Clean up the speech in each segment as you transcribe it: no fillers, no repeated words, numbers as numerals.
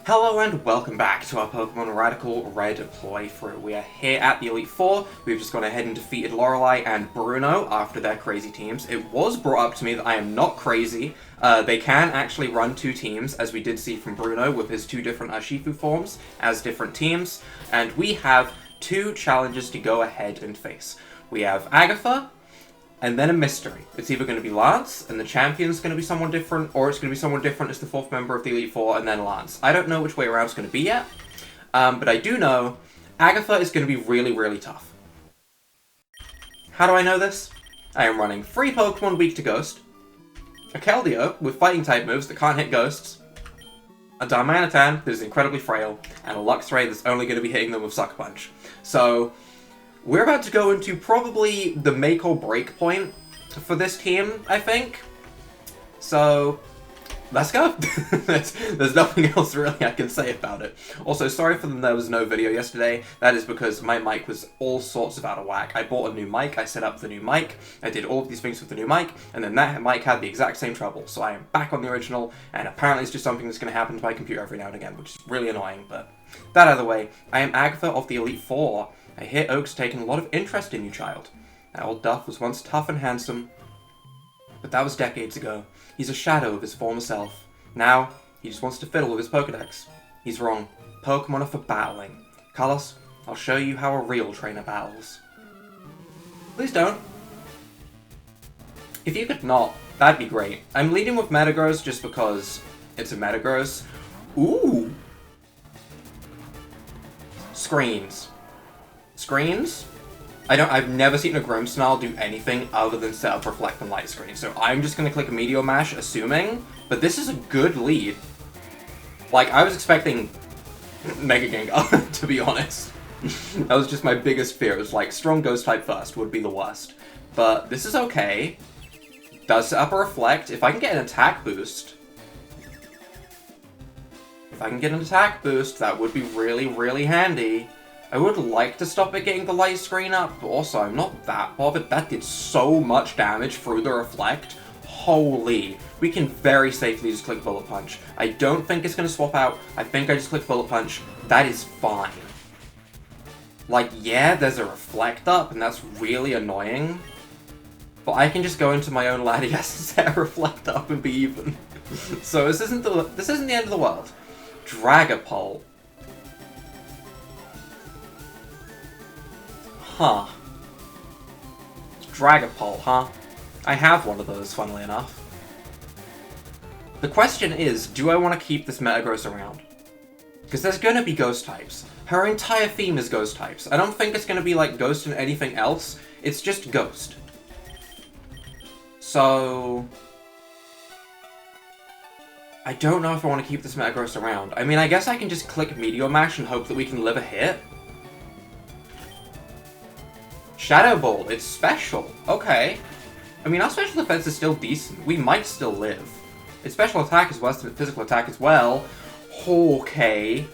Hello and welcome back to our Pokemon Radical Red playthrough. We are here at the Elite Four. We've just gone ahead and defeated Lorelei and Bruno after their crazy teams. It was brought up to me that I am not crazy. They can actually run two teams, as we did see from Bruno with his two different Urshifu forms as different teams. And we have two challenges to go ahead and face. We have Agatha, and then a mystery. It's either going to be Lance, and the champion's going to be someone different, or it's going to be someone different as the fourth member of the Elite Four, and then Lance. I don't know which way around it's going to be yet, but I do know Agatha is going to be really, really tough. How do I know this? I am running 3 Pokemon weak to Ghost, a Keldeo with fighting-type moves that can't hit Ghosts, a Darmanitan that is incredibly frail, and a Luxray that's only going to be hitting them with Sucker Punch. So we're about to go into probably the make or break point for this team, I think. So let's go. There's nothing else really I can say about it. Also, sorry for there was no video yesterday. That is because my mic was all sorts of out of whack. I bought a new mic, I set up the new mic, I did all of these things with the new mic, and then that mic had the exact same trouble. So I am back on the original, and apparently it's just something that's going to happen to my computer every now and again, which is really annoying, but that out of the way. I am Agatha of the Elite Four. I hear Oak's taken a lot of interest in you, child. That old Duff was once tough and handsome, but that was decades ago. He's a shadow of his former self. Now, he just wants to fiddle with his Pokedex. He's wrong. Pokemon are for battling. Carlos, I'll show you how a real trainer battles. Please don't. If you could not, that'd be great. I'm leading with Metagross just because it's a Metagross. Ooh! Screens. Screens? I've never seen a Grimmsnarl do anything other than set up Reflect and Light Screen, so I'm just gonna click Meteor Mash, assuming, but this is a good lead. Like, I was expecting Mega Gengar, to be honest. That was just my biggest fear. It was like, strong Ghost type first would be the worst. But this is okay. Does set up a Reflect. If I can get an attack boost, that would be really, really handy. I would like to stop it getting the light screen up, but also I'm not that bothered. That did so much damage through the Reflect. Holy. We can very safely just click Bullet Punch. I don't think it's going to swap out. I think I just click Bullet Punch. That is fine. Like, yeah, there's a Reflect up, and that's really annoying. But I can just go into my own Latias and set a Reflect up and be even. So this isn't the end of the world. Dragapult. Huh. Dragapult, huh? I have one of those, funnily enough. The question is, do I want to keep this Metagross around? Because there's going to be Ghost types. Her entire theme is Ghost types. I don't think it's going to be like Ghost and anything else. It's just Ghost. So I don't know if I want to keep this Metagross around. I mean, I guess I can just click Meteor Mash and hope that we can live a hit. Shadow Ball, it's special. Okay. I mean, our special defense is still decent. We might still live. Its special attack is worse than its physical attack as well. Okay.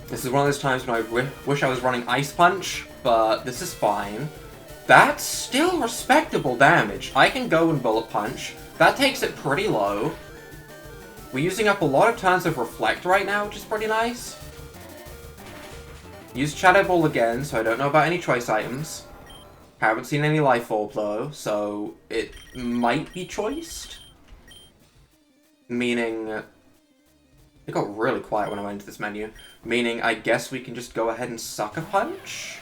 This is one of those times when I wish I was running Ice Punch, but this is fine. That's still respectable damage. I can go and Bullet Punch. That takes it pretty low. We're using up a lot of turns of Reflect right now, which is pretty nice. Used Shadow Ball again, so I don't know about any choice items. Haven't seen any Life Orb though, so it might be choiced. Meaning, it got really quiet when I went into this menu. Meaning, I guess we can just go ahead and Sucker Punch?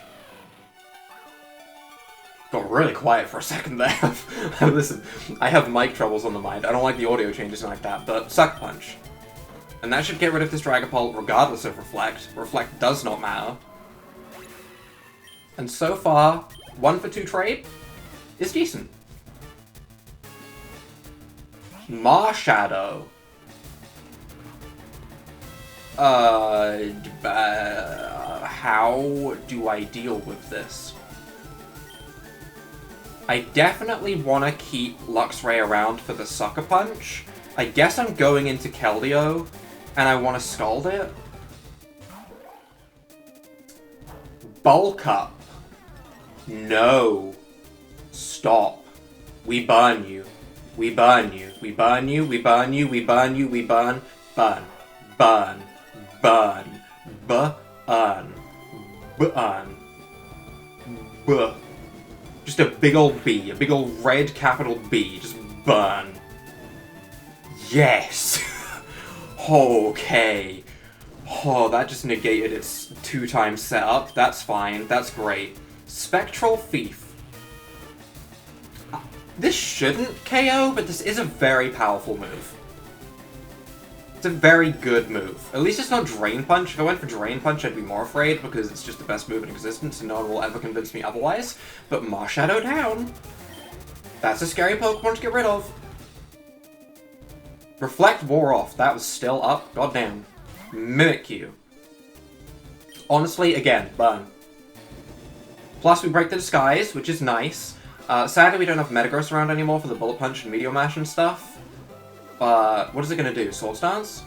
Got really quiet for a second there. Listen, I have mic troubles on the mind. I don't like the audio changes like that, but Sucker Punch. And that should get rid of this Dragapult regardless of Reflect. Reflect does not matter. And so far, 1 for 2 trade is decent. Marshadow. How do I deal with this? I definitely want to keep Luxray around for the Sucker Punch. I guess I'm going into Keldeo, and I want to Scald it. Bulk Up. No. Stop. We burn you. We burn you. We burn you. We burn you. We burn you. We burn. Burn. Burn. Burn. Burn. Burn. Burn. Just a big old B. A big old red capital B. Just burn. Yes! Okay. Oh, that just negated its 2-time setup. That's fine. That's great. Spectral Thief. This shouldn't KO, but this is a very powerful move. It's a very good move. At least it's not Drain Punch. If I went for Drain Punch, I'd be more afraid, because it's just the best move in existence, and no one will ever convince me otherwise. But Marshadow down. That's a scary Pokemon to get rid of. Reflect wore off. That was still up. Goddamn. Mimikyu. Honestly, again, burn. Plus, we break the disguise, which is nice. Sadly, we don't have Metagross around anymore for the Bullet Punch and Meteor Mash and stuff. But what is it going to do? Swords Dance?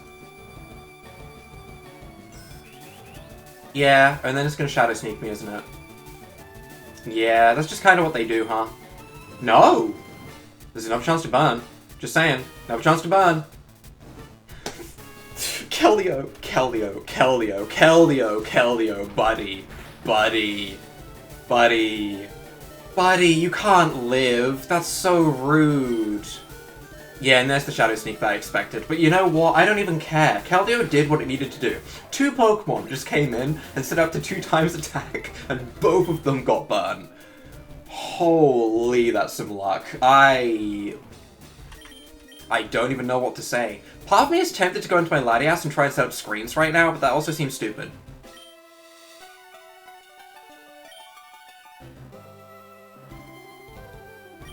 Yeah, and then it's going to Shadow Sneak me, isn't it? Yeah, that's just kind of what they do, huh? No! There's another chance to burn. Just saying. Another chance to burn. Keldeo, Keldeo, Keldeo, Keldeo, Keldeo, buddy. Buddy. Buddy. Buddy, you can't live. That's so rude. Yeah, and there's the Shadow Sneak that I expected. But you know what? I don't even care. Keldeo did what it needed to do. 2 Pokemon just came in and set up to 2 times attack, and both of them got burned. Holy, that's some luck. I don't even know what to say. Part of me is tempted to go into my Latias and try and set up screens right now, but that also seems stupid.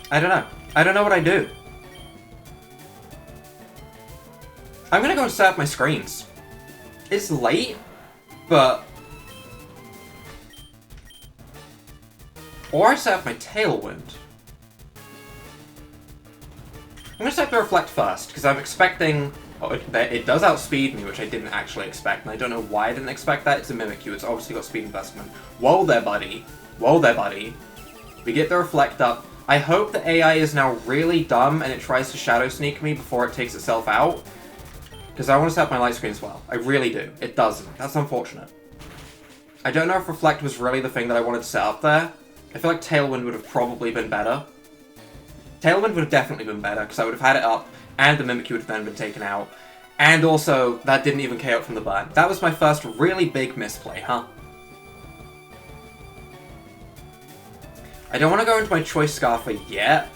I don't know. I don't know what I do. I'm gonna go and set up my screens. It's late, but... Or I set up my Tailwind. I'm gonna set up the Reflect first, because I'm expecting... Oh, it does outspeed me, which I didn't actually expect, and I don't know why I didn't expect that. It's a Mimikyu, it's obviously got speed investment. Whoa there, buddy. Whoa there, buddy. We get the Reflect up. I hope the AI is now really dumb and it tries to Shadow Sneak me before it takes itself out. Because I want to set up my light screen as well. I really do. It doesn't. That's unfortunate. I don't know if Reflect was really the thing that I wanted to set up there. I feel like Tailwind would have probably been better. Tailwind would have definitely been better, because I would have had it up, and the Mimikyu would have then been taken out. And also, that didn't even KO from the burn. That was my first really big misplay, huh? I don't want to go into my Choice Scarfer yet,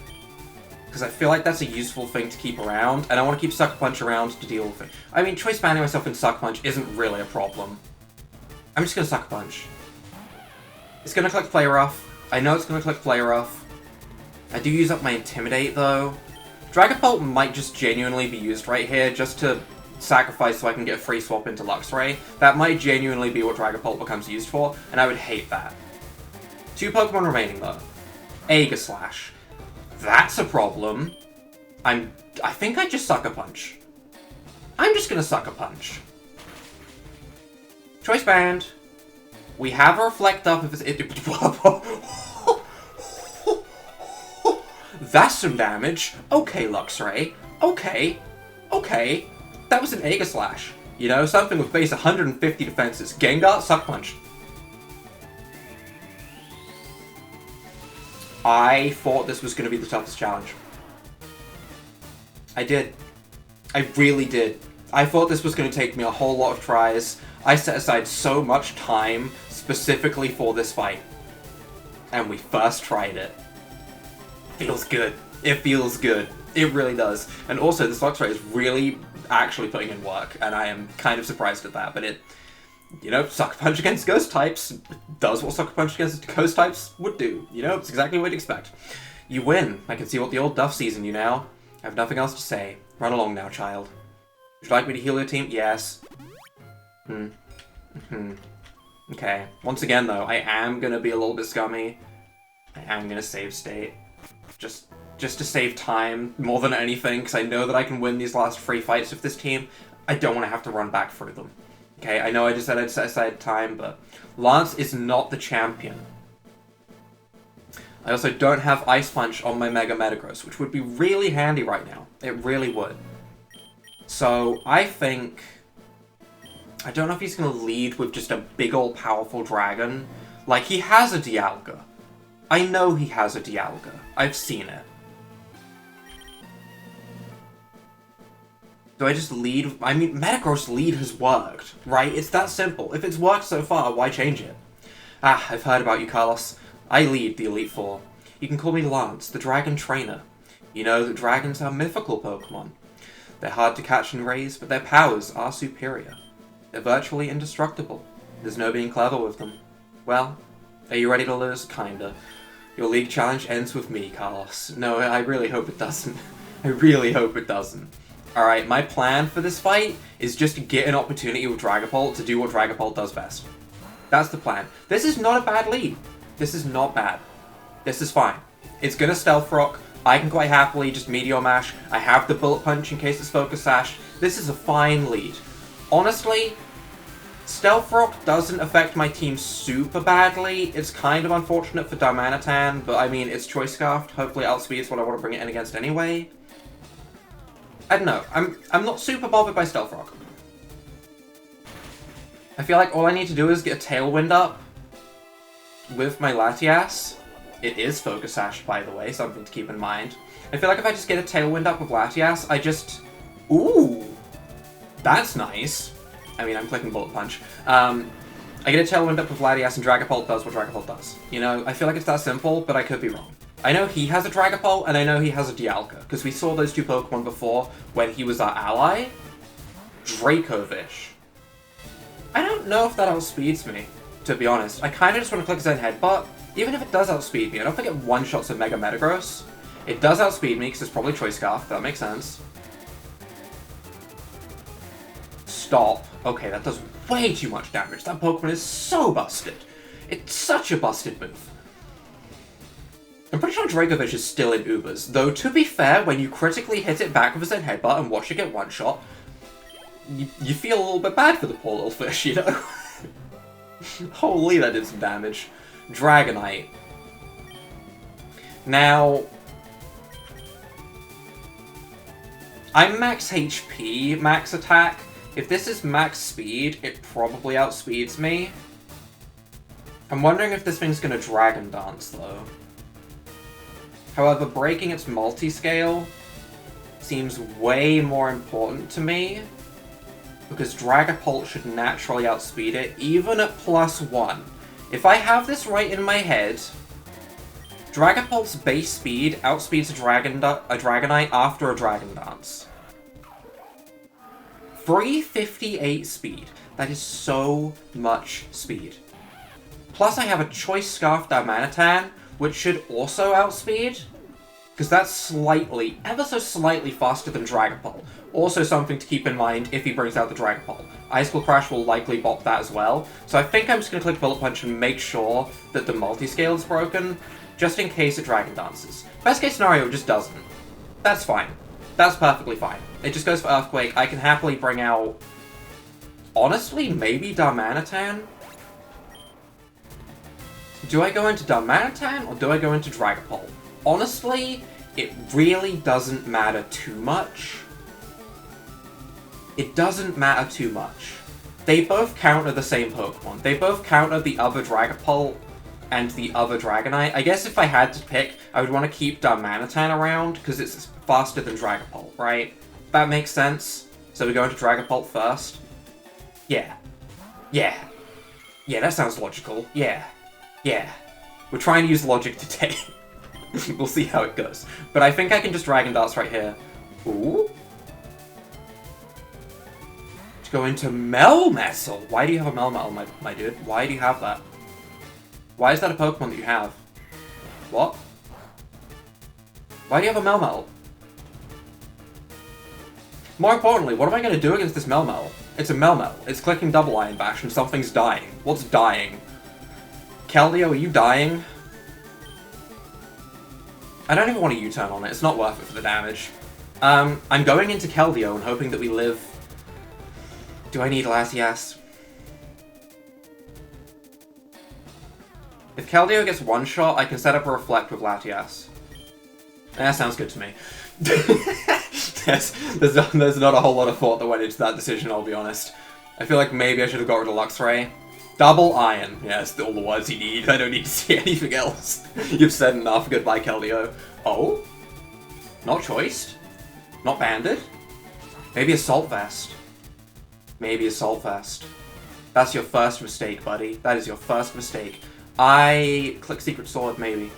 because I feel like that's a useful thing to keep around, and I want to keep Sucker Punch around to deal with it. I mean, Choice Banding myself in Sucker Punch isn't really a problem. I'm just going to Sucker Punch. It's going to collect Play Rough. I know it's going to collect Play Rough. I do use up my Intimidate, though. Dragapult might just genuinely be used right here, just to sacrifice so I can get a free swap into Luxray. That might genuinely be what Dragapult becomes used for, and I would hate that. 2 Pokemon remaining, though. Aegislash. That's a problem. I think I just Sucker Punch. I'm just gonna Sucker Punch. Choice Band. We have a Reflect up if it's... That's some damage. Okay, Luxray. Okay. Okay. That was an Aegislash. You know, something with base 150 defenses. Gengar, Sucker Punch. I thought this was going to be the toughest challenge. I did. I really did. I thought this was going to take me a whole lot of tries. I set aside so much time specifically for this fight. And we first tried it. Feels good. It feels good. It really does. And also, this Luxray is really actually putting in work, and I am kind of surprised at that, but it... You know, Sucker Punch against Ghost types does what Sucker Punch against Ghost types would do. You know, it's exactly what you'd expect. You win. I can see what the old Duff sees in you now. I have nothing else to say. Run along now, child. Would you like me to heal your team? Yes. Okay. Once again, though, I am going to be a little bit scummy. I am going to save state. Just to save time more than anything, because I know that I can win these last 3 fights with this team. I don't want to have to run back through them. Okay, I know I just said I'd set aside time, but Lance is not the champion. I also don't have Ice Punch on my Mega Metagross, which would be really handy right now. It really would. So I think... I don't know if he's going to lead with just a big ol' powerful dragon. Like, he has a Dialga. I know he has a Dialga. I've seen it. Do I just lead? I mean, Metagross lead has worked, right? It's that simple. If it's worked so far, why change it? Ah, I've heard about you, Carlos. I lead the Elite Four. You can call me Lance, the Dragon Trainer. You know that dragons are mythical Pokemon. They're hard to catch and raise, but their powers are superior. They're virtually indestructible. There's no being clever with them. Well, are you ready to lose? Kinda. Your league challenge ends with me, Carlos. No, I really hope it doesn't. I really hope it doesn't. Alright, my plan for this fight is just to get an opportunity with Dragapult to do what Dragapult does best. That's the plan. This is not a bad lead. This is not bad. This is fine. It's gonna Stealth Rock. I can quite happily just Meteor Mash. I have the Bullet Punch in case it's Focus Sash. This is a fine lead. Honestly, Stealth Rock doesn't affect my team super badly. It's kind of unfortunate for Darmanitan, but I mean, it's Choice Scarfed. Hopefully it outspeeds what I want to bring it in against anyway. I don't know. I'm not super bothered by Stealth Rock. I feel like all I need to do is get a Tailwind up with my Latias. It is Focus Sash, by the way, something to keep in mind. I feel like if I just get a Tailwind up with Latias, I just... Ooh! That's nice. I mean, I'm clicking Bullet Punch. I get a Tailwind up with Latias and Dragapult does what Dragapult does. You know, I feel like it's that simple, but I could be wrong. I know he has a Dragapult, and I know he has a Dialga, because we saw those two Pokemon before when he was our ally. Dracovish. I don't know if that outspeeds me, to be honest. I kind of just want to click Zen Headbutt. Even if it does outspeed me, I don't think it one-shots a Mega Metagross. It does outspeed me, because it's probably Choice Scarf. That makes sense. Stop. Okay, that does way too much damage. That Pokemon is so busted. It's such a busted move. I'm pretty sure Dracovish is still in Ubers, though to be fair, when you critically hit it back with a Zen Headbutt and watch it get one-shot, you feel a little bit bad for the poor little fish, you know? Holy, that did some damage. Dragonite. Now... I'm max HP, max attack. If this is max speed, it probably outspeeds me. I'm wondering if this thing's gonna Dragon Dance, though. However, breaking its multi-scale seems way more important to me, because Dragapult should naturally outspeed it, even at +1. If I have this right in my head, Dragapult's base speed outspeeds a Dragonite after a Dragon Dance. 358 speed. That is so much speed. Plus I have a Choice Scarf Darmanitan, which should also outspeed, because that's slightly, ever so slightly faster than Dragapult. Also something to keep in mind if he brings out the Dragapult. Icicle Crash will likely bop that as well, so I think I'm just going to click Bullet Punch and make sure that the multi-scale is broken, just in case it Dragon Dances. Best case scenario, it just doesn't. That's fine. That's perfectly fine. It just goes for Earthquake. I can happily bring out, honestly, maybe Darmanitan? Do I go into Darmanitan, or do I go into Dragapult? Honestly, it really doesn't matter too much. It doesn't matter too much. They both counter the same Pokemon. They both counter the other Dragapult and the other Dragonite. I guess if I had to pick, I would want to keep Darmanitan around, because it's faster than Dragapult, right? That makes sense. So we go into Dragapult first. Yeah. Yeah. Yeah, that sounds logical. Yeah. Yeah. We're trying to use logic today. We'll see how it goes. But I think I can just Dragon Dance right here. Ooh. To go into Melmetal. Why do you have a Melmetal, my dude? Why do you have that? Why is that a Pokemon that you have? What? Why do you have a Melmetal? More importantly, what am I going to do against this Melmetal? It's a Melmetal. It's clicking Double Iron Bash and something's dying. What's dying? Keldeo, are you dying? I don't even want to U-turn on it. It's not worth it for the damage. I'm going into Keldeo and hoping that we live. Do I need Latias? If Keldeo gets one-shot, I can set up a Reflect with Latias. That sounds good to me. Yes, there's not a whole lot of thought that went into that decision, I'll be honest. I feel like maybe I should have got rid of Luxray. Double Iron. Yes, all the words you need. I don't need to see anything else. You've said enough. Goodbye, Keldeo. Oh? Not choiced? Not banded? Maybe Assault Vest. Maybe Assault Vest. That's your first mistake, buddy. That is your first mistake. I click Secret Sword, maybe.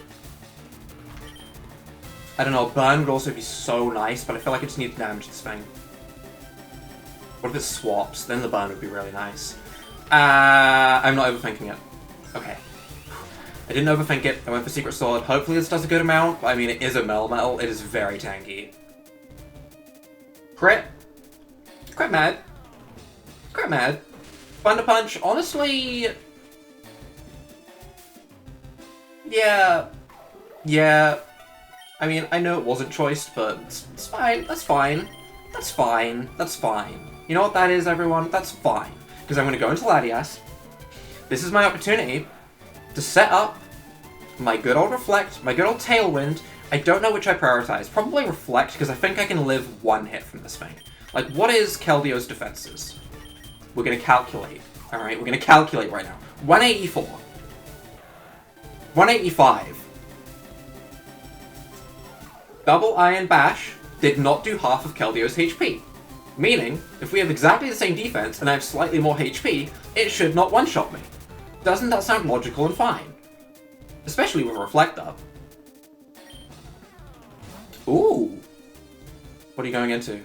I don't know, Burn would also be so nice, but I feel like I just need to damage this thing. What if it swaps? Then the Burn would be really nice. I'm not overthinking it. Okay. I didn't overthink it. I went for Secret Sword. Hopefully this does a good amount. I mean, it is a Melmetal. It is very tanky. Crit. Quite mad. Quite mad. Thunder Punch, honestly... Yeah. Yeah. I mean, I know it wasn't choiced, but it's fine. That's fine. That's fine. That's fine. You know what that is, everyone? That's fine. Because I'm going to go into Latias. This is my opportunity to set up my good old Reflect, my good old Tailwind. I don't know which I prioritize. Probably Reflect, because I think I can live one hit from this thing. Like, what is Keldeo's defenses? We're going to calculate. Alright, we're going to calculate right now. 184. 185. Double Iron Bash did not do half of Keldeo's HP. Meaning, if we have exactly the same defense and I have slightly more HP, it should not one-shot me. Doesn't that sound logical and fine? Especially with Reflect up. Ooh. What are you going into?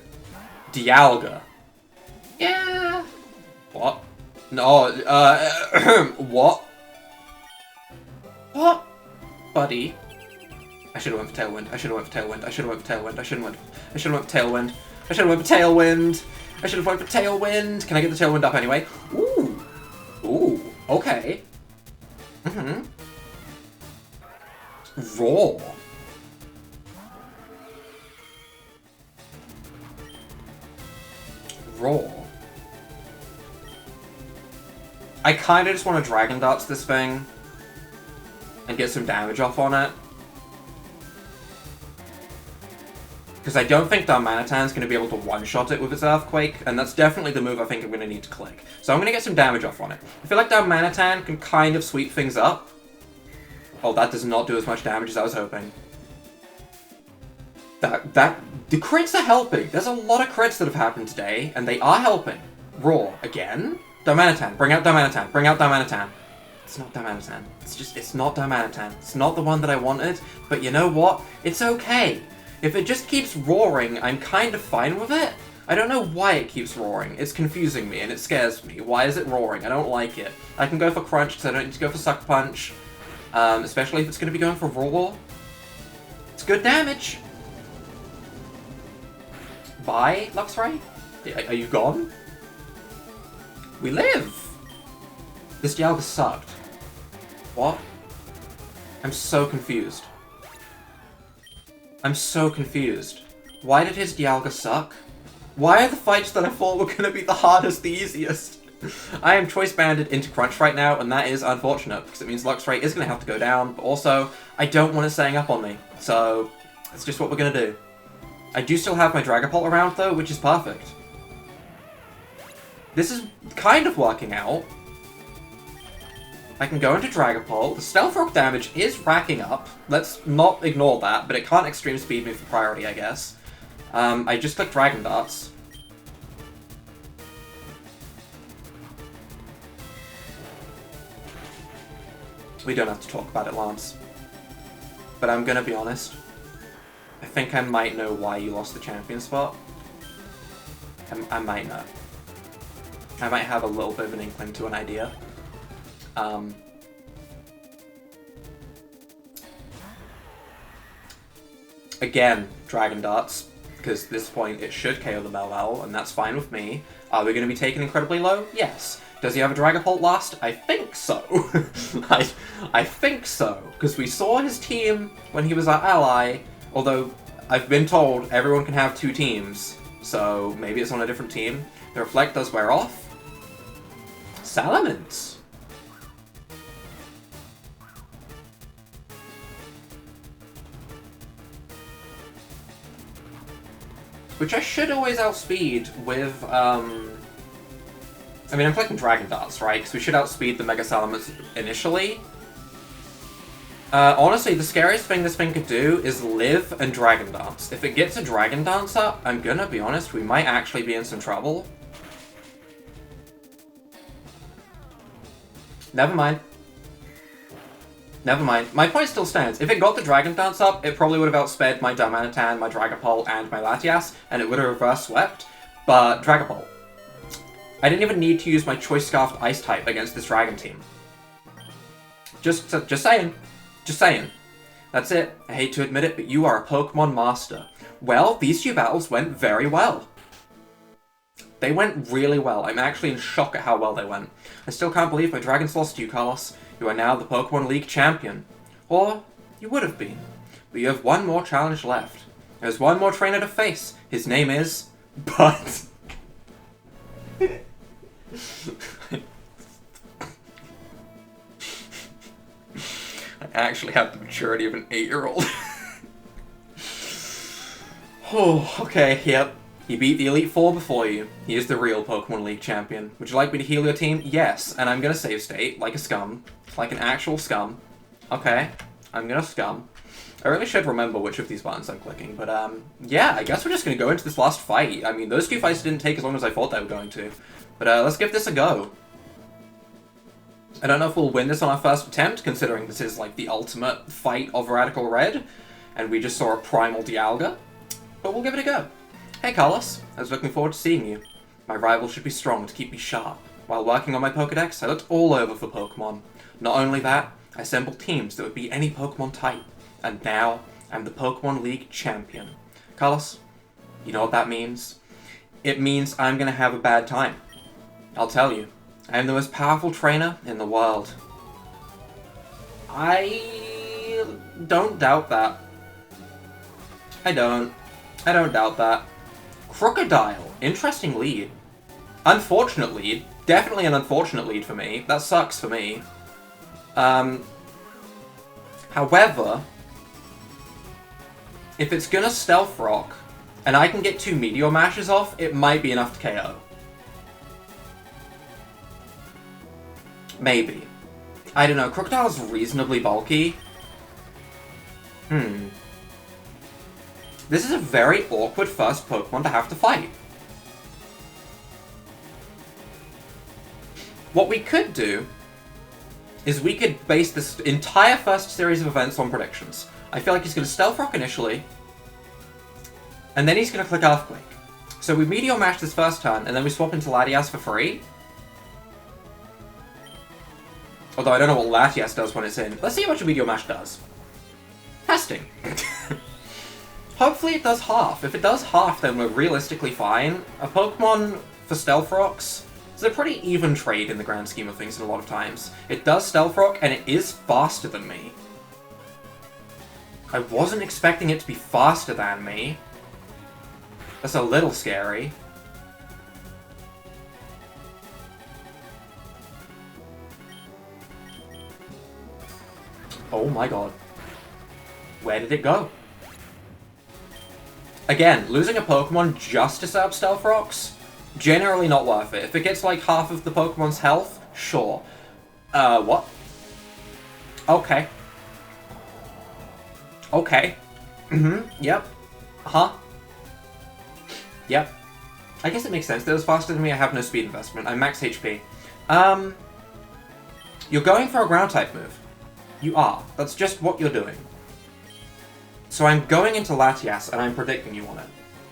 Dialga. Yeah. What? No, what? What? Buddy. I should have went for Tailwind. I should have went for Tailwind. I should have went for Tailwind. I should have went for Tailwind. I should have went for Tailwind. I should have went for Tailwind. Can I get the Tailwind up anyway? Ooh. Ooh. Okay. Mm-hmm. Raw. Raw. I kind of just want to Dragon Darts this thing and get some damage off on it. Because I don't think Darmanitan's going to be able to one-shot it with its Earthquake, and that's definitely the move I think I'm going to need to click. So I'm going to get some damage off on it. I feel like Darmanitan can kind of sweep things up. Oh, that does not do as much damage as I was hoping. The crits are helping. There's a lot of crits that have happened today, and they are helping. Raw, again? Darmanitan, bring out Darmanitan, bring out Darmanitan. It's not Darmanitan. It's not Darmanitan. It's not the one that I wanted, but you know what? It's okay. If it just keeps roaring, I'm kind of fine with it. I don't know why it keeps roaring. It's confusing me and it scares me. Why is it roaring? I don't like it. I can go for Crunch because I don't need to go for Sucker Punch. Especially if it's going to be going for Roar. It's good damage. Bye, Luxray? Are you gone? We live! This Dialga sucked. What? I'm so confused. I'm so confused. Why did his Dialga suck? Why are the fights that I thought were going to be the hardest the easiest? I am choice banded into Crunch right now, and that is unfortunate, because it means Luxray is going to have to go down, but also, I don't want it staying up on me, so that's just what we're going to do. I do still have my Dragapult around, though, which is perfect. This is kind of working out. I can go into Dragapult. The Stealth Rock damage is racking up. Let's not ignore that, but it can't Extreme Speed me for priority, I guess. I just clicked Dragon Darts. We don't have to talk about it, Lance. But I'm gonna be honest. I think I might know why you lost the champion spot. I might know. I might have a little bit of an inkling to an idea. Again, Dragon Darts, because at this point it should KO the Melmetal, and that's fine with me. Are we going to be taken incredibly low? Yes. Does he have a Dragapult last? I think so. I think so, because we saw his team when he was our ally, although I've been told everyone can have two teams, so maybe it's on a different team. The Reflect does wear off. Salamence. which I should always outspeed with, I mean, I'm clicking Dragon Darts, right? Because we should outspeed the Mega Salamence initially. Honestly, the scariest thing this thing could do is live and Dragon Dance. If it gets a Dragon Dance up, I'm gonna be honest, we might actually be in some trouble. Never mind. Never mind. My point still stands. If it got the Dragon Dance up, it probably would have outsped my Darmanitan, my Dragapult, and my Latias, and it would have reverse swept. But Dragapult. I didn't even need to use my Choice Scarfed Ice type against this Dragon team. Just saying. Just saying. That's it. I hate to admit it, but you are a Pokemon master. Well, these two battles went very well. They went really well. I'm actually in shock at how well they went. I still can't believe my Dragons lost to you, Carlos. You are now the Pokemon League champion. Or, you would have been. But you have one more challenge left. There's one more trainer to face. His name is... But... I actually have the maturity of an 8-year-old. Oh, okay, yep. He beat the Elite Four before you. He is the real Pokemon League champion. Would you like me to heal your team? Yes, and I'm gonna save state, like a scum. Like an actual scum. Okay, I'm gonna scum. I really should remember which of these buttons I'm clicking, but yeah, I guess we're just gonna go into this last fight. I mean, those two fights didn't take as long as I thought they were going to. But let's give this a go. I don't know if we'll win this on our first attempt, considering this is like the ultimate fight of Radical Red, and we just saw a Primal Dialga, but we'll give it a go. Hey Carlos, I was looking forward to seeing you. My rival should be strong to keep me sharp. While working on my Pokedex, I looked all over for Pokemon. Not only that, I assembled teams that would be any Pokemon type, and now I'm the Pokemon League champion. Carlos, you know what that means? It means I'm gonna have a bad time. I'll tell you. I am the most powerful trainer in the world. I don't doubt that. I don't doubt that. Crocodile. Interesting lead. Unfortunate lead. Definitely an unfortunate lead for me. That sucks for me. However, if it's gonna Stealth Rock, and I can get 2 Meteor Mashes off, it might be enough to KO. Maybe. I don't know, Crocodile is reasonably bulky. This is a very awkward first Pokemon to have to fight. What we could do is we could base this entire first series of events on predictions. I feel like he's going to Stealth Rock initially, and then he's going to click Earthquake. So we Meteor Mash this first turn, and then we swap into Latias for free. Although I don't know what Latias does when it's in. Let's see how much a Meteor Mash does. Testing. Hopefully it does half. If it does half, then we're realistically fine. A Pokemon for Stealth Rocks is a pretty even trade in the grand scheme of things a lot of times. It does Stealth Rock, and it is faster than me. I wasn't expecting it to be faster than me. That's a little scary. Oh my god. Where did it go? Again, losing a Pokemon just to set up Stealth Rocks? Generally not worth it. If it gets like half of the Pokemon's health, sure. What? Okay. Okay. Yep. Huh? Yep. I guess it makes sense. That was faster than me, I have no speed investment. I'm max HP. You're going for a Ground-type move. You are. That's just what you're doing. So I'm going into Latias, and I'm predicting you on it.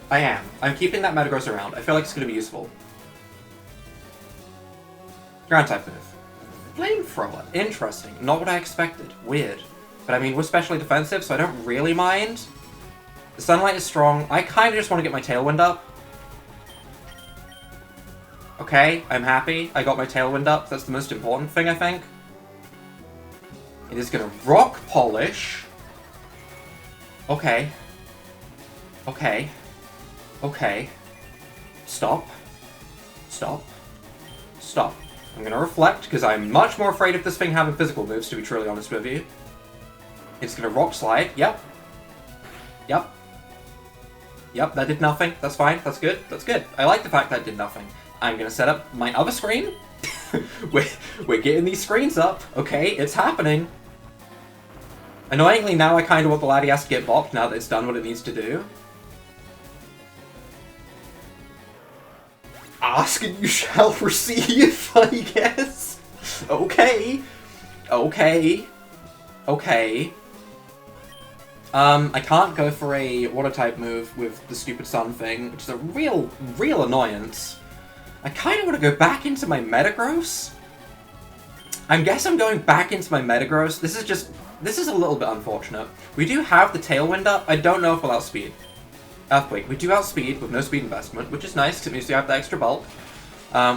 I am. I'm keeping that Metagross around. I feel like it's going to be useful. Ground-type move. Flamethrower. Interesting. Not what I expected. Weird. But I mean, we're specially defensive, so I don't really mind. The Sunlight is strong. I kind of just want to get my Tailwind up. Okay, I'm happy. I got my Tailwind up. That's the most important thing, I think. It is going to Rock Polish. Okay. Okay. Okay. Stop. Stop. Stop. I'm going to Reflect, because I'm much more afraid of this thing having physical moves, to be truly honest with you. It's going to Rock Slide. Yep. Yep. Yep, that did nothing. That's fine. That's good. That's good. I like the fact that did nothing. I'm gonna set up my other screen. we're getting these screens up. Okay, it's happening. Annoyingly, now I kind of want the Latias to get bopped now that it's done what it needs to do. Ask and you shall receive, I guess. Okay. Okay. Okay. I can't go for a water-type move with the stupid sun thing, which is a real annoyance. I kind of want to go back into my Metagross. I guess I'm going back into my Metagross. This is a little bit unfortunate. We do have the Tailwind up. I don't know if we'll outspeed. Earthquake. We do outspeed with no speed investment, which is nice because it means we have the extra bulk.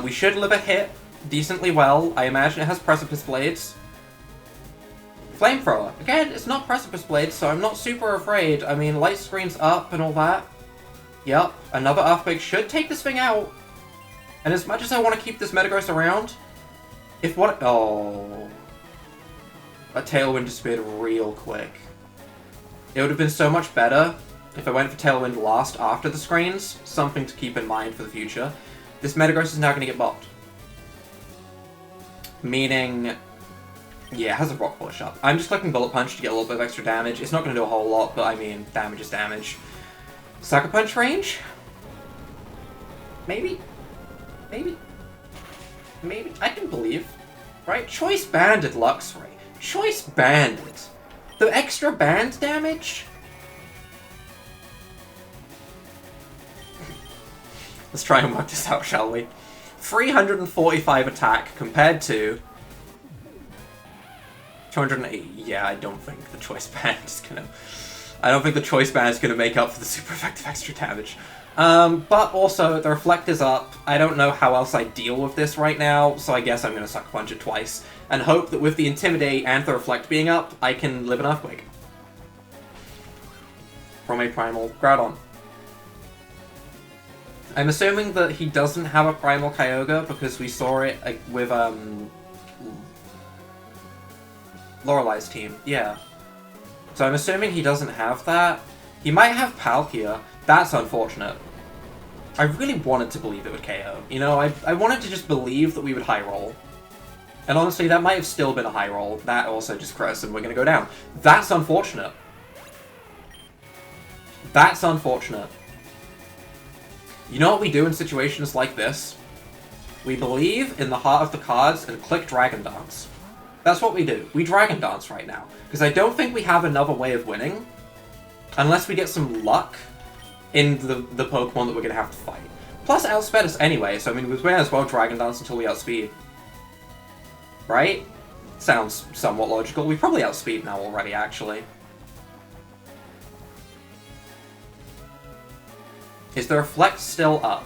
We should live a hit decently well. I imagine it has Precipice Blades. Flamethrower. Again, it's not Precipice Blades, so I'm not super afraid. I mean, light screen's up and all that. Yep, another Earthquake should take this thing out. And as much as I want to keep this Metagross around, if what... Oh... A Tailwind disappeared real quick. It would have been so much better if I went for Tailwind last after the screens. Something to keep in mind for the future. This Metagross is now going to get bopped. Meaning... Yeah, it has a Rock Polish up. I'm just clicking Bullet Punch to get a little bit of extra damage. It's not going to do a whole lot, but I mean, damage is damage. Sucker Punch range? Maybe? Maybe? Maybe? I can believe. Right? Choice Banded Luxray. Choice Banded. The extra band damage? Let's try and work this out, shall we? 345 attack compared to 280. Yeah, I don't think the choice band is gonna... I don't think the choice band is gonna make up for the super effective extra damage. But also, the Reflect is up. I don't know how else I deal with this right now, so I guess I'm gonna Sucker Punch it twice. And hope that with the Intimidate and the Reflect being up, I can live an Earthquake. From a Primal Groudon. I'm assuming that he doesn't have a Primal Kyogre because we saw it with, Lorelai's team, yeah. So I'm assuming he doesn't have that. He might have Palkia. That's unfortunate. I really wanted to believe it would KO. You know, I wanted to just believe that we would high roll. And honestly, that might have still been a high roll. That also just crits and we're gonna go down. That's unfortunate. That's unfortunate. You know what we do in situations like this? We believe in the heart of the cards and click Dragon Dance. That's what we do. We Dragon Dance right now. Because I don't think we have another way of winning. Unless we get some luck in the Pokemon that we're going to have to fight. Plus, it outsped us anyway, so I mean, we may as well Dragon Dance until we outspeed. Right? Sounds somewhat logical. We probably outspeed now already, actually. Is the Reflect still up?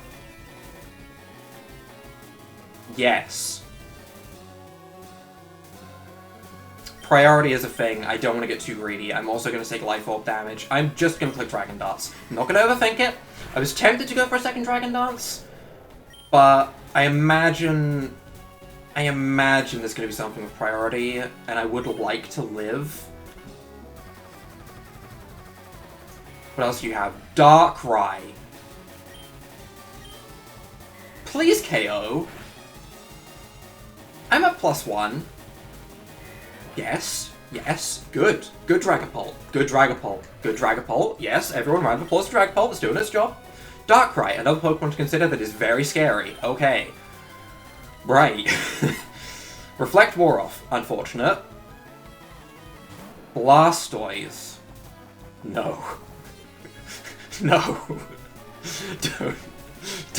Yes. Priority is a thing. I don't want to get too greedy. I'm also going to take Life Orb damage. I'm just going to click Dragon Dance. I'm not going to overthink it. I was tempted to go for a second Dragon Dance, but I imagine there's going to be something with priority, and I would like to live. What else do you have? Darkrai. Please KO. I'm at +1. Yes, yes, good. Good Dragapult. Good Dragapult. Good Dragapult. Yes, everyone round of applause for Dragapult. It's doing its job. Darkrai, another Pokemon to consider that is very scary. Okay. Right. Reflect wore off. Unfortunate. Blastoise. No. No.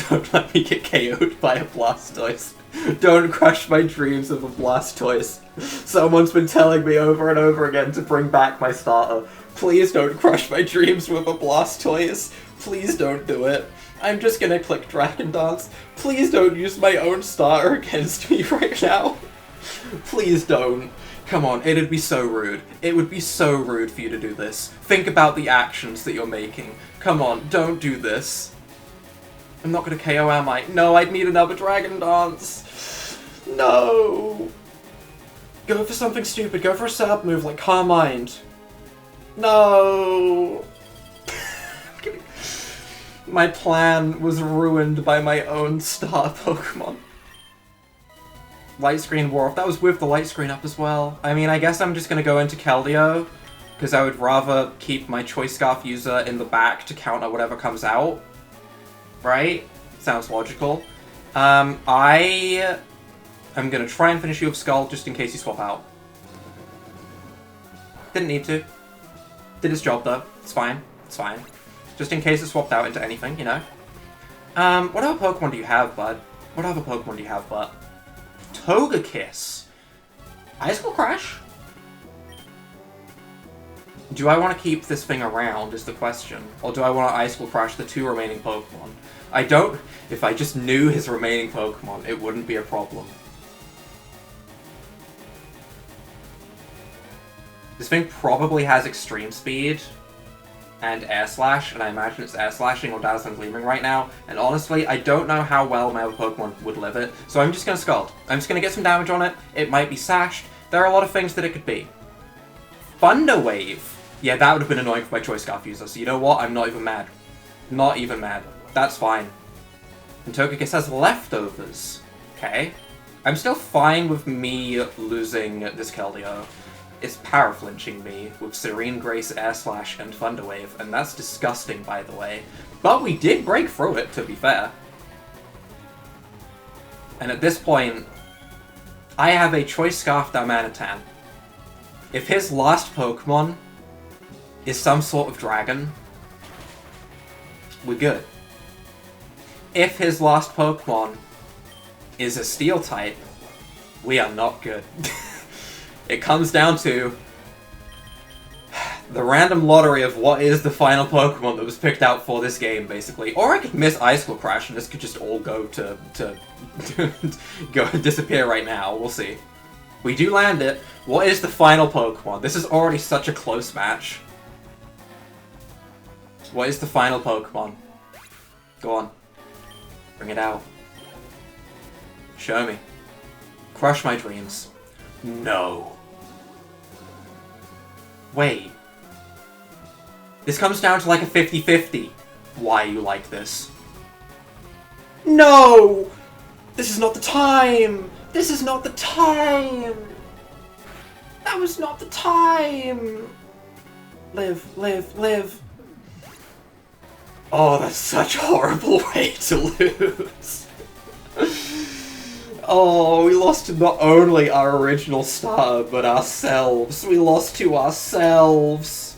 Don't let me get KO'd by a Blastoise. Don't crush my dreams of a Blastoise. Someone's been telling me over and over again to bring back my starter. Please don't crush my dreams with a Blastoise. Please don't do it. I'm just gonna click Dragon Dance. Please don't use my own starter against me right now. Please don't. Come on, it'd be so rude. It would be so rude for you to do this. Think about the actions that you're making. Come on, don't do this. I'm not gonna KO, am I? No, I'd need another Dragon Dance. No. Go for something stupid. Go for a sub move like Calm Mind. No. My plan was ruined by my own star Pokemon. Light screen wore off. That was with the light screen up as well. I mean, I guess I'm just gonna go into Keldeo, because I would rather keep my Choice Scarf user in the back to counter whatever comes out. Right? Sounds logical. I am gonna try and finish you with Skull just in case you swap out. Didn't need to. Did his job though. It's fine. It's fine. Just in case it swapped out into anything, you know? What other Pokemon do you have, bud? What other Pokemon do you have, bud? Togekiss. Icicle Crash? Do I want to keep this thing around, is the question. Or do I want to Icicle Crash the 2 remaining Pokemon? I don't... If I just knew his remaining Pokemon, it wouldn't be a problem. This thing probably has Extreme Speed and Air Slash, and I imagine it's Air Slashing or Dazzling Gleaming right now, and honestly, I don't know how well my other Pokemon would live it, so I'm just gonna Scald. I'm just gonna get some damage on it. It might be Sashed. There are a lot of things that it could be. Thunder Wave. Yeah, that would have been annoying for my Choice Scarf user, so you know what? I'm not even mad. Not even mad. That's fine. And Togekiss has leftovers. Okay. I'm still fine with me losing this Keldeo. It's power flinching me with Serene Grace, Air Slash, and Thunder Wave, and that's disgusting, by the way. But we did break through it, to be fair. And at this point, I have a Choice Scarf Darmanitan. If his last Pokemon is some sort of dragon, we're good. If his last Pokemon is a Steel type, we are not good. It comes down to the random lottery of what is the final Pokemon that was picked out for this game, basically. Or I could miss Icicle Crash and this could just all go to go disappear right now. We'll see. We do land it. What is the final Pokemon? This is already such a close match. What is the final Pokemon? Go on. Bring it out. Show me. Crush my dreams. No. Wait. This comes down to like a 50-50. Why you like this? No! This is not the time! This is not the time! That was not the time! Live, live, live. Oh, that's such a horrible way to lose. Oh, we lost to not only our original starter, but ourselves. We lost to ourselves.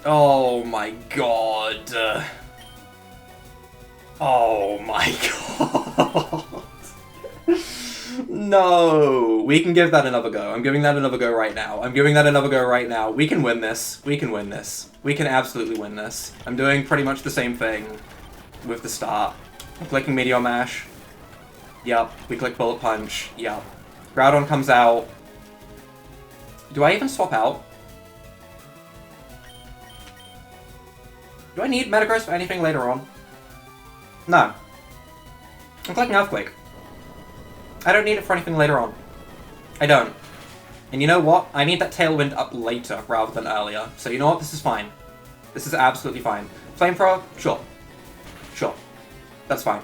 Oh my god. Oh my god. No. We can give that another go. I'm giving that another go right now. I'm giving that another go right now. We can win this. We can win this. We can absolutely win this. I'm doing pretty much the same thing with the start. I'm clicking Meteor Mash. Yup. We click Bullet Punch. Yup. Groudon comes out. Do I even swap out? Do I need Metagross for anything later on? No. I'm clicking Earthquake. I don't need it for anything later on. I don't. And you know what? I need that Tailwind up later rather than earlier. So you know what? This is fine. This is absolutely fine. Flamethrower? Sure. Sure. That's fine.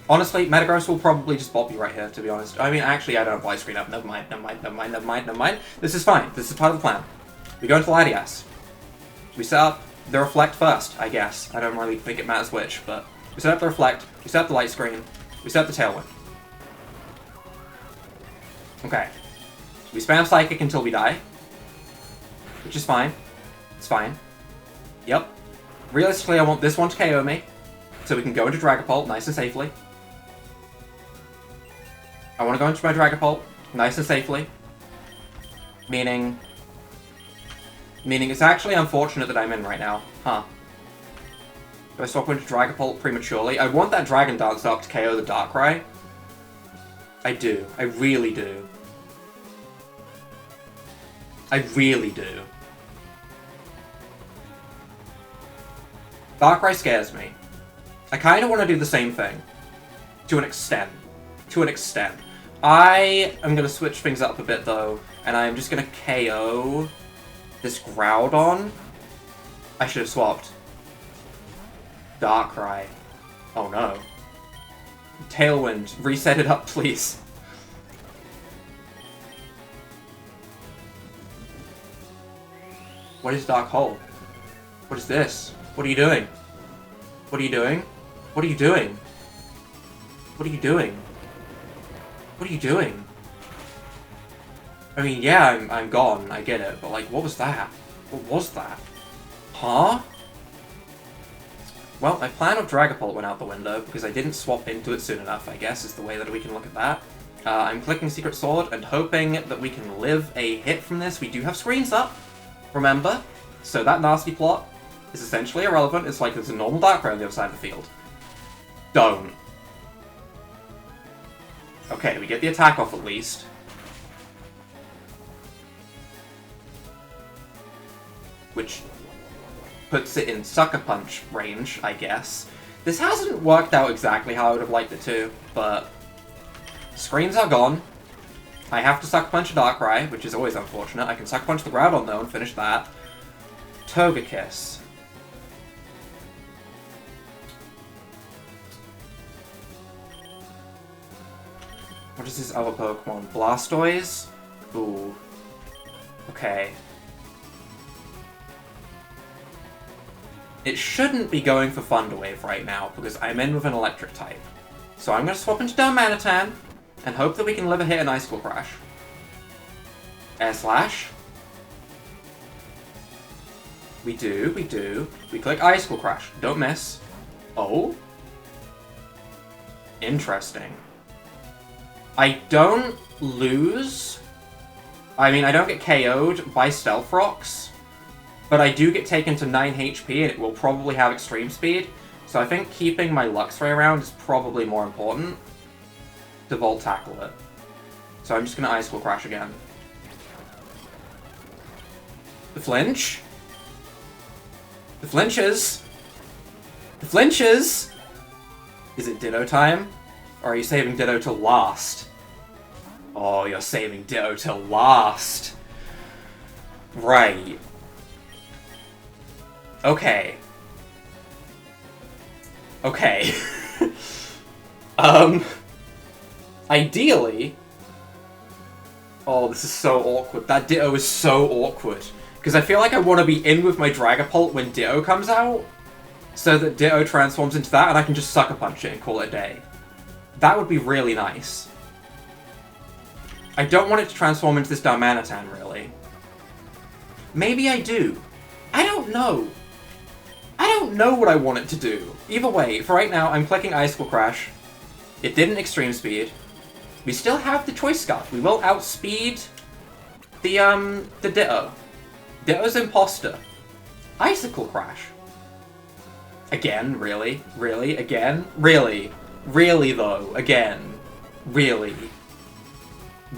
Honestly, Metagross will probably just bop you right here, to be honest. I mean, actually, I don't have Light Screen up. Never mind, never mind, never mind, never mind, never mind. This is fine. This is part of the plan. We go into Latias. We set up the Reflect first, I guess. I don't really think it matters which, but... We set up the Reflect, we set up the Light Screen, we set up the Tailwind. Okay. We spam Psychic until we die. Which is fine. It's fine. Yep. Realistically, I want this one to KO me, so we can go into Dragapult nice and safely. I want to go into my Dragapult nice and safely. Meaning it's actually unfortunate that I'm in right now. Huh. Do I swap into Dragapult prematurely? I want that Dragon Dance up to KO the Darkrai. I do. I really do. I really do. Darkrai scares me. I kind of want to do the same thing. To an extent. To an extent. I am going to switch things up a bit, though, and I'm just going to KO this Groudon. I should have swapped. Darkrai. Oh no. Tailwind, reset it up, please. What is Dark Hole? What is this? What are you doing? What are you doing? What are you doing? What are you doing? What are you doing? I mean, yeah, I'm gone, I get it, but like, what was that? What was that? Huh? Well, my plan of Dragapult went out the window because I didn't swap into it soon enough, I guess, is the way that we can look at that. I'm clicking Secret Sword and hoping that we can live a hit from this. We do have screens up, remember? So that nasty plot is essentially irrelevant. It's like there's a normal Darkrai on the other side of the field. Don't. Okay, we get the attack off at least. Which puts it in Sucker Punch range, I guess. This hasn't worked out exactly how I would have liked it to, but screens are gone. I have to Sucker Punch a Darkrai, which is always unfortunate. I can Sucker Punch the Groudon though and finish that. Togekiss. What is this other Pokemon? Blastoise? Ooh. Okay. It shouldn't be going for Thunder Wave right now, because I'm in with an Electric type. So I'm going to swap into Darmanitan, and hope that we can live a hit an Icicle Crash. Air Slash. We do, we do. We click Icicle Crash. Don't miss. Oh? Interesting. I don't lose. I mean, I don't get KO'd by Stealth Rocks, but I do get taken to 9 HP and it will probably have Extreme Speed. So I think keeping my Luxray around is probably more important to Volt Tackle it. So I'm just going to Icicle Crash again. The flinch. The flinches. The flinches. Is it Ditto time? Or are you saving Ditto to last? Oh, you're saving Ditto to last. Right. Okay. Okay. Ideally... Oh, this is so awkward. That Ditto is so awkward. Because I feel like I want to be in with my Dragapult when Ditto comes out, so that Ditto transforms into that and I can just Sucker Punch it and call it a day. That would be really nice. I don't want it to transform into this Darmanitan, really. Maybe I do. I don't know. I don't know what I want it to do. Either way, for right now, I'm clicking Icicle Crash. It didn't Extreme Speed. We still have the Choice Scarf. We will outspeed the Ditto. Ditto's Imposter. Icicle Crash. Again, really? Really? Again? Really? Really, though? Again? Really?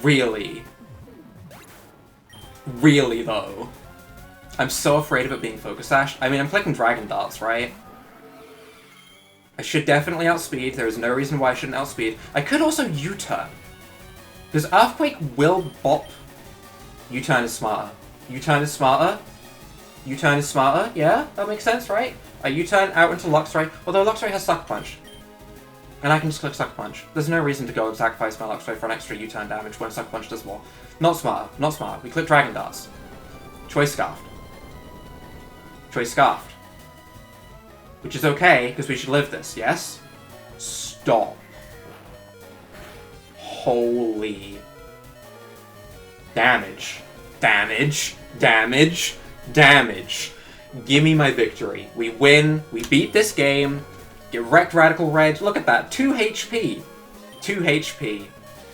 Really? Really, though? I'm so afraid of it being Focus Sash. I mean, I'm clicking Dragon Darts, right? I should definitely outspeed. There is no reason why I shouldn't outspeed. I could also U-turn. Because Earthquake will bop. U-turn is smarter. U-turn is smarter. U-turn is smarter. Yeah, that makes sense, right? I U-turn out into Luxray, although Luxray has Sucker Punch. And I can just click Sucker Punch. There's no reason to go and sacrifice my Luxray for an extra U-turn damage when Sucker Punch does more. Not smarter. Not smart. We click Dragon Darts. Choice Scarfed. Choice Scarfed. Which is okay, because we should live this, yes? Stop. Holy. Damage. Damage. Damage. Damage. Gimme my victory. We win. We beat this game. Get wrecked, Radical Red. Look at that. 2 HP. 2 HP.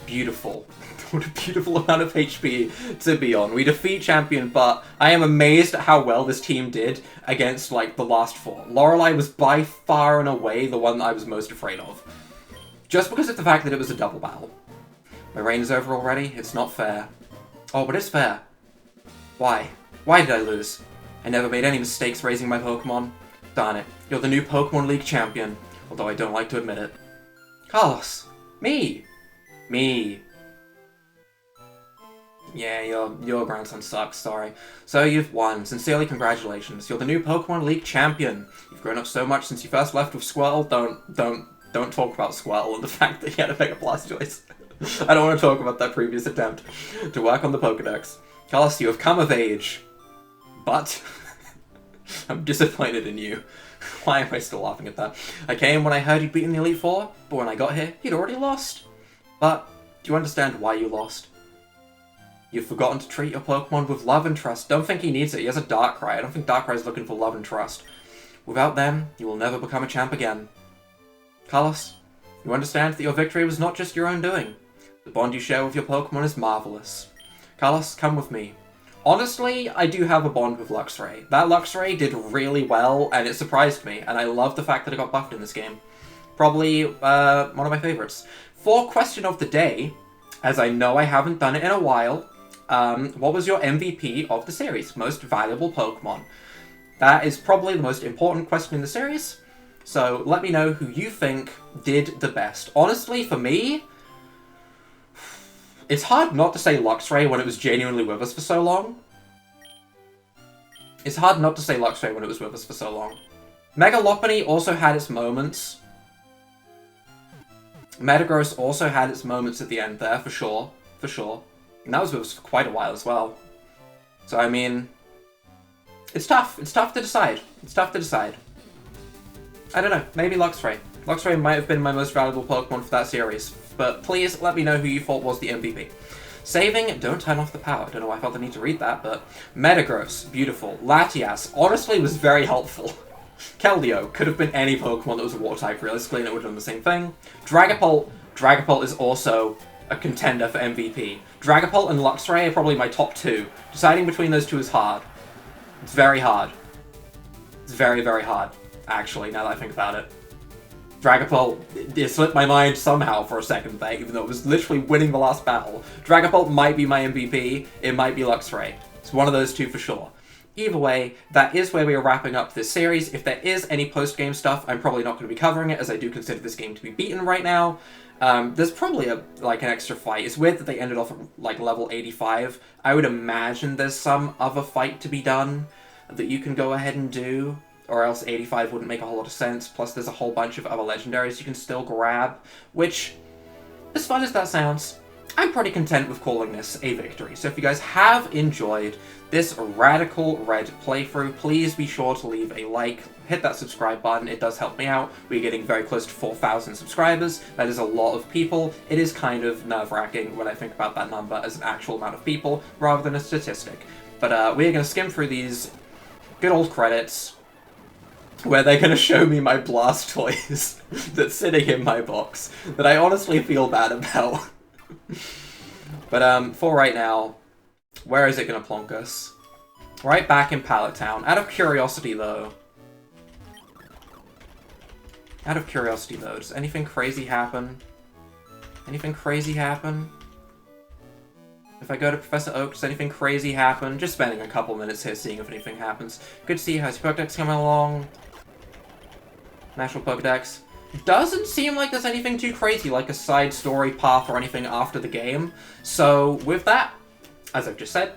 Beautiful. What a beautiful amount of HP to be on. We defeat Champion, but I am amazed at how well this team did against, like, the last 4. Lorelei was by far and away the one that I was most afraid of. Just because of the fact that it was a double battle. My reign is over already. It's not fair. Oh, but it's fair. Why? Why did I lose? I never made any mistakes raising my Pokemon. Darn it. You're the new Pokemon League champion, although I don't like to admit it. Carlos. Me. Me. Yeah, your grandson sucks, sorry. So you've won. Sincerely, congratulations. You're the new Pokemon League champion. You've grown up so much since you first left with Squirtle. Don't talk about Squirtle and the fact that he had a Mega Blastoise. I don't want to talk about that previous attempt to work on the Pokedex. Carlos, you have come of age. But I'm disappointed in you. Why am I still laughing at that? I came when I heard you'd beaten the Elite Four, but when I got here, you'd already lost. But do you understand why you lost? You've forgotten to treat your Pokemon with love and trust. Don't think he needs it. He has a Darkrai. I don't think Darkrai's looking for love and trust. Without them, you will never become a champ again. Carlos, you understand that your victory was not just your own doing. The bond you share with your Pokemon is marvelous. Carlos, come with me. Honestly, I do have a bond with Luxray. That Luxray did really well, and it surprised me, and I love the fact that it got buffed in this game. Probably one of my favorites. For question of the day, as I know I haven't done it in a while, what was your MVP of the series? Most valuable Pokemon? That is probably the most important question in the series, so let me know who you think did the best. Honestly, for me, it's hard not to say Luxray when it was genuinely with us for so long. It's hard not to say Luxray when it was with us for so long. Mega Lopunny also had its moments. Metagross also had its moments at the end there, for sure. For sure. And that was with us for quite a while as well. So, I mean, it's tough. It's tough to decide. It's tough to decide. I don't know. Maybe Luxray. Luxray might have been my most valuable Pokemon for that series. But please let me know who you thought was the MVP. Saving, don't turn off the power. Don't know why I felt the need to read that, but Metagross, beautiful. Latias, honestly was very helpful. Keldeo, could have been any Pokemon that was a water type realistically and it would have done the same thing. Dragapult is also a contender for MVP. Dragapult and Luxray are probably my top two. Deciding between those two is hard. It's very hard. It's very, very hard, actually, now that I think about it. Dragapult, it slipped my mind somehow for a second there, even though it was literally winning the last battle. Dragapult might be my MVP, it might be Luxray. It's one of those two for sure. Either way, that is where we are wrapping up this series. If there is any post-game stuff, I'm probably not going to be covering it, as I do consider this game to be beaten right now. There's probably an extra fight. It's weird that they ended off at level 85. I would imagine there's some other fight to be done that you can go ahead and do, or else 85 wouldn't make a whole lot of sense. Plus there's a whole bunch of other legendaries you can still grab, which, as fun as that sounds, I'm pretty content with calling this a victory. So if you guys have enjoyed this Radical Red playthrough, please be sure to leave a like, hit that subscribe button, it does help me out. We're getting very close to 4,000 subscribers, that is a lot of people. It is kind of nerve-wracking when I think about that number as an actual amount of people, rather than a statistic. But we're going to skim through these good old credits, where they're going to show me my Blastoise that's sitting in my box, that I honestly feel bad about. But for right now, where is it going to plonk us? Right back in Pallet Town. Out of curiosity, though, does anything crazy happen? Anything crazy happen? If I go to Professor Oak, does anything crazy happen? Just spending a couple minutes here seeing if anything happens. Good to see you. How's your Pokedex coming along? National Pokedex. Doesn't seem like there's anything too crazy, like a side story path or anything after the game. So with that, as I've just said,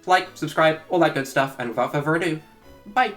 like, subscribe, all that good stuff, and without further ado, bye!